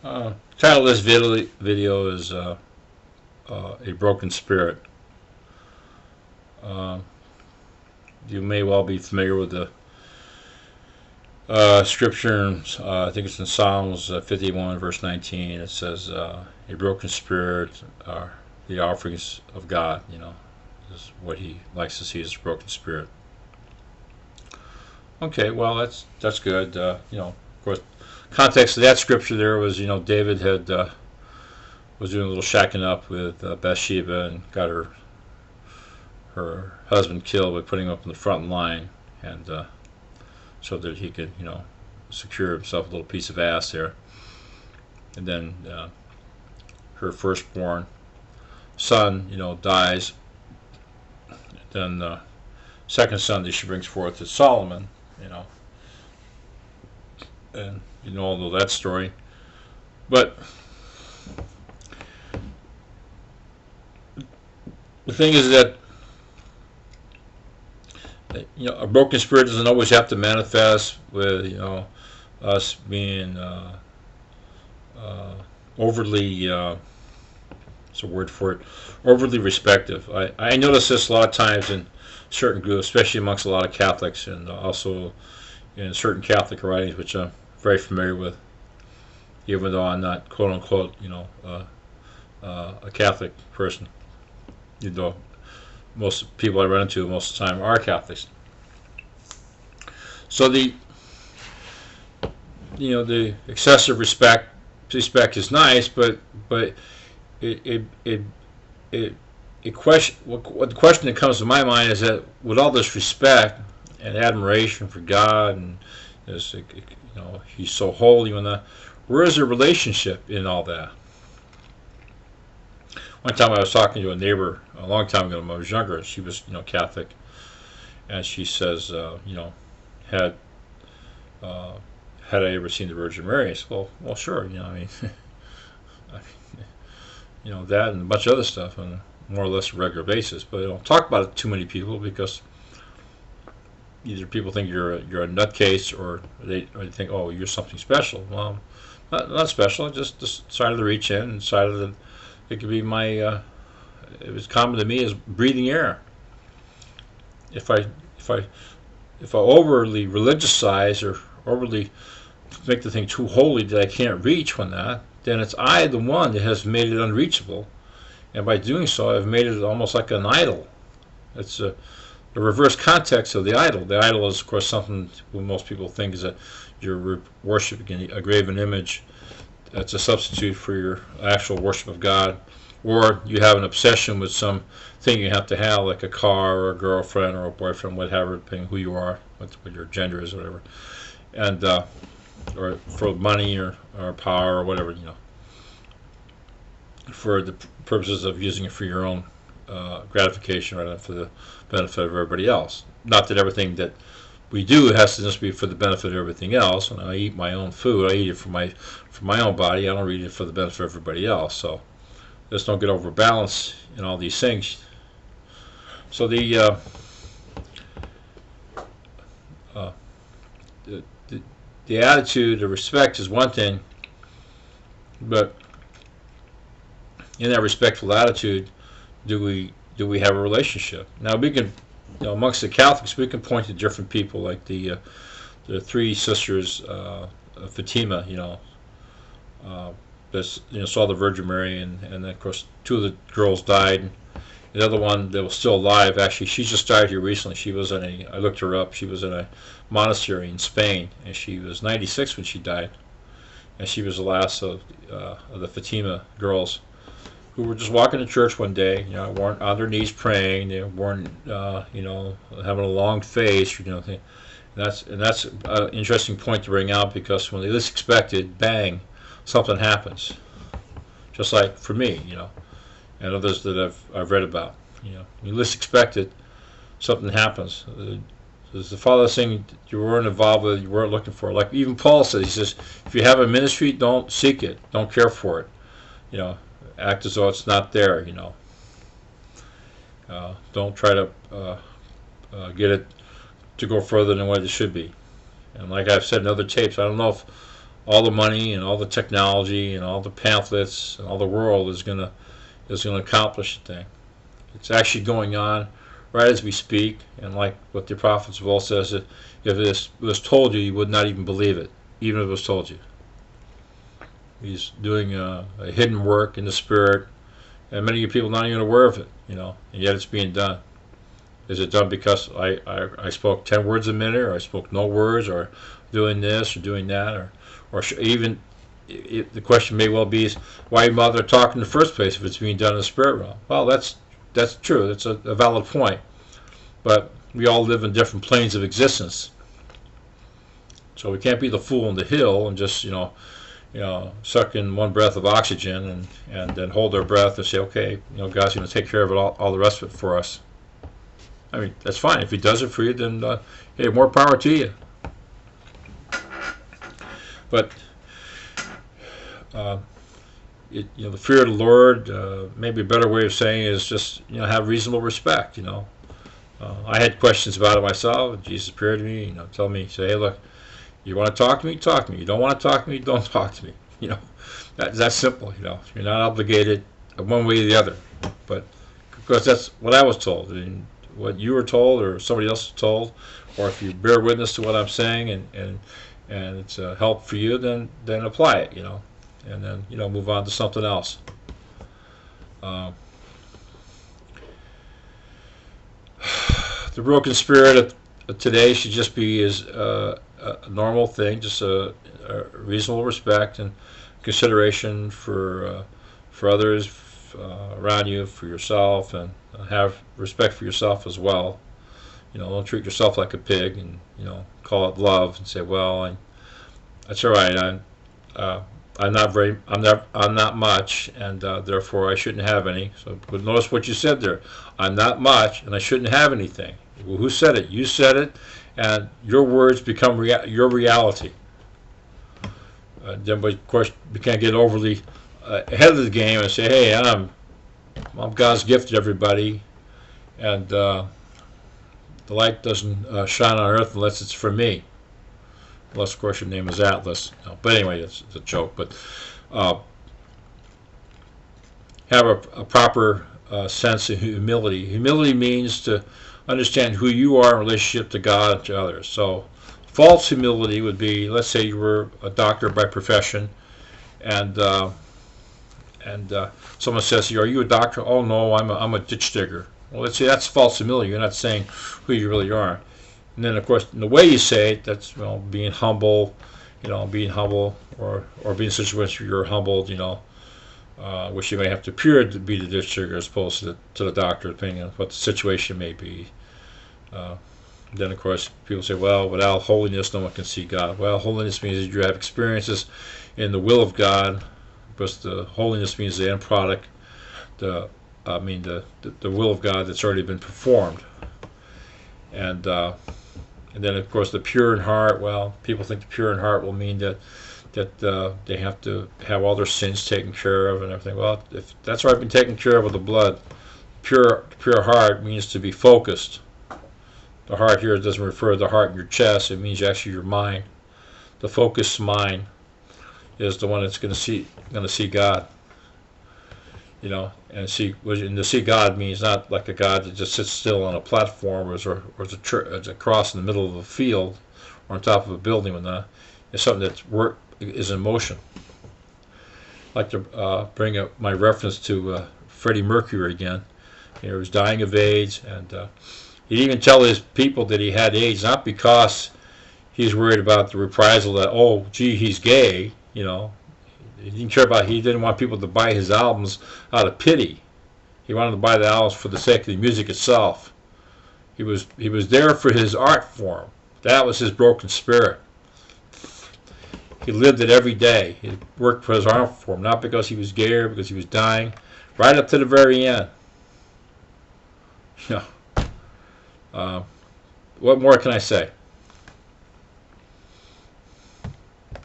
Title of this video is A Broken Spirit. Uh, you may well be familiar with the scripture. I think it's in Psalms 51, verse 19. It says, "A broken spirit are the offerings of God." Is what He likes to see is a broken spirit. Okay, well that's good. Of course, context of that scripture there was David had was doing a little shacking up with Bathsheba and got her husband killed by putting him up in the front line, and so that he could secure himself a little piece of ass there. And then her firstborn son dies. Then the second son that she brings forth is Solomon. you know and all of that story. But the thing is that a broken spirit doesn't always have to manifest with us being overly what's a word for it, overly respective. I notice this a lot of times in certain groups, especially amongst a lot of Catholics, and also in certain Catholic writings, which I'm very familiar with, even though I'm not quote unquote a Catholic person. Though most people I run into most of the time are Catholics. So the excessive respect is nice, but it question what the question that comes to my mind is that with all this respect and admiration for God and this, He's so holy, and that, where is the relationship in all that? One time I was talking to a neighbor a long time ago when I was younger. She was Catholic, and she says had had I ever seen the Virgin Mary? I said, well, sure. That and a bunch of other stuff on a more or less regular basis. But I don't talk about it to too many people because either people think you're a nutcase, or they think, oh, you're something special. Well, not special. I just decided to reach in and decided that it could be my. It was common to me as breathing air. If I overly religiousize or overly make the thing too holy that I can't reach when that, then it's I, the one, that has made it unreachable, and by doing so, I've made it almost like an idol. It's the reverse context of the idol. The idol is, of course, something most people think is that you're worshiping a graven image. That's a substitute for your actual worship of God, or you have an obsession with some thing you have to have, like a car or a girlfriend or a boyfriend, whatever, depending who you are, what your gender is, or whatever, and or for money or power or whatever, for the purposes of using it for your own gratification rather than for the benefit of everybody else. Not that everything that we do has to just be for the benefit of everything else. When I eat my own food, I eat it for my own body. I don't eat it for the benefit of everybody else. So let's don't get overbalanced in all these things. So the attitude of respect is one thing, but in that respectful attitude, do we have a relationship? Now we can, amongst the Catholics, we can point to different people like the three sisters of Fatima, that saw the Virgin Mary, and then of course two of the girls died. The other one that was still alive, actually, she just died here recently. She was I looked her up. She was in a monastery in Spain, and she was 96 when she died, and she was the last of the Fatima girls, who were just walking to church one day. Weren't on their knees praying. They weren't, having a long face. Thing. That's an interesting point to bring out, because when they least expect it, bang, something happens. Just like for me, and others that I've read about. You least expect it, something happens. It's the farthest thing you weren't involved with, you weren't looking for. Like even Paul says, he says, if you have a ministry, don't seek it, don't care for it. Act as though it's not there. Don't try to get it to go further than what it should be. And like I've said in other tapes, I don't know if all the money and all the technology and all the pamphlets and all the world is gonna accomplish a thing. It's actually going on right as we speak, and like what the prophets of old says, that if it was told you, you would not even believe it, even if it was told you. He's doing a hidden work in the spirit, and many of you people are not even aware of it, and yet it's being done. Is it done because I spoke 10 words a minute, or I spoke no words, or doing this or doing that, or even the question may well be, is why you bother talking in the first place if it's being done in the spirit realm? Well, that's true. That's a valid point. But we all live in different planes of existence, so we can't be the fool on the hill and just suck in one breath of oxygen and then hold our breath and say, okay, God's going to take care of it all the rest of it for us. I mean, that's fine. If He does it for you, then hey, more power to you. But the fear of the Lord, maybe a better way of saying it is just have reasonable respect. I had questions about it myself. Jesus appeared to me, tell me, say, hey, look, you want to talk to me? Talk to me. You don't want to talk to me? Don't talk to me. That's simple. You're not obligated one way or the other. But because that's what I was told, and what you were told, or somebody else was told, or if you bear witness to what I'm saying and it's a help for you, then apply it. And then move on to something else. The broken spirit of today should just be a normal thing, just a reasonable respect and consideration for others around you, for yourself, and have respect for yourself as well. Don't treat yourself like a pig, and call it love and say, well, that's all right. I'm not much, and therefore I shouldn't have any. So, but notice what you said there. I'm not much, and I shouldn't have anything. Well, who said it? You said it, and your words become your reality. Then, of course, you can't get overly ahead of the game and say, "Hey, I'm God's gift to everybody, and the light doesn't shine on earth unless it's for me." Unless, of course, your name is Atlas. No, but anyway, it's a joke. But have a proper sense of humility. Humility means to understand who you are in relationship to God and to others. So false humility would be, let's say you were a doctor by profession, and someone says to you, "Are you a doctor?" "Oh no, I'm a ditch digger." Well, let's say that's false humility. You're not saying who you really are. And then, of course, in the way you say it, that's being humble, or being in a situation where you're humbled, which you may have to appear to be the ditch digger as opposed to the doctor, depending on what the situation may be. Then, of course, people say, well, without holiness, no one can see God. Well, holiness means that you have experiences in the will of God, because the holiness means the end product, the will of God that's already been performed. And then, of course, the pure in heart. Well, people think the pure in heart will mean that they have to have all their sins taken care of and everything. Well, if that's already been taken care of with the blood, pure heart means to be focused. The heart here doesn't refer to the heart in your chest. It means actually your mind. The focused mind is the one that's going to see God. And to see God means not like a God that just sits still on a platform or is a cross in the middle of a field or on top of a building. It's something that is in motion. I'd like to bring up my reference to Freddie Mercury again. He was dying of AIDS, and he'd even tell his people that he had AIDS, not because he's worried about the reprisal that, oh, gee, he's gay, He didn't care about. He didn't want people to buy his albums out of pity. He wanted to buy the albums for the sake of the music itself. He was there for his art form. That was his broken spirit. He lived it every day. He worked for his art form, not because he was gay or because he was dying, right up to the very end. What more can I say?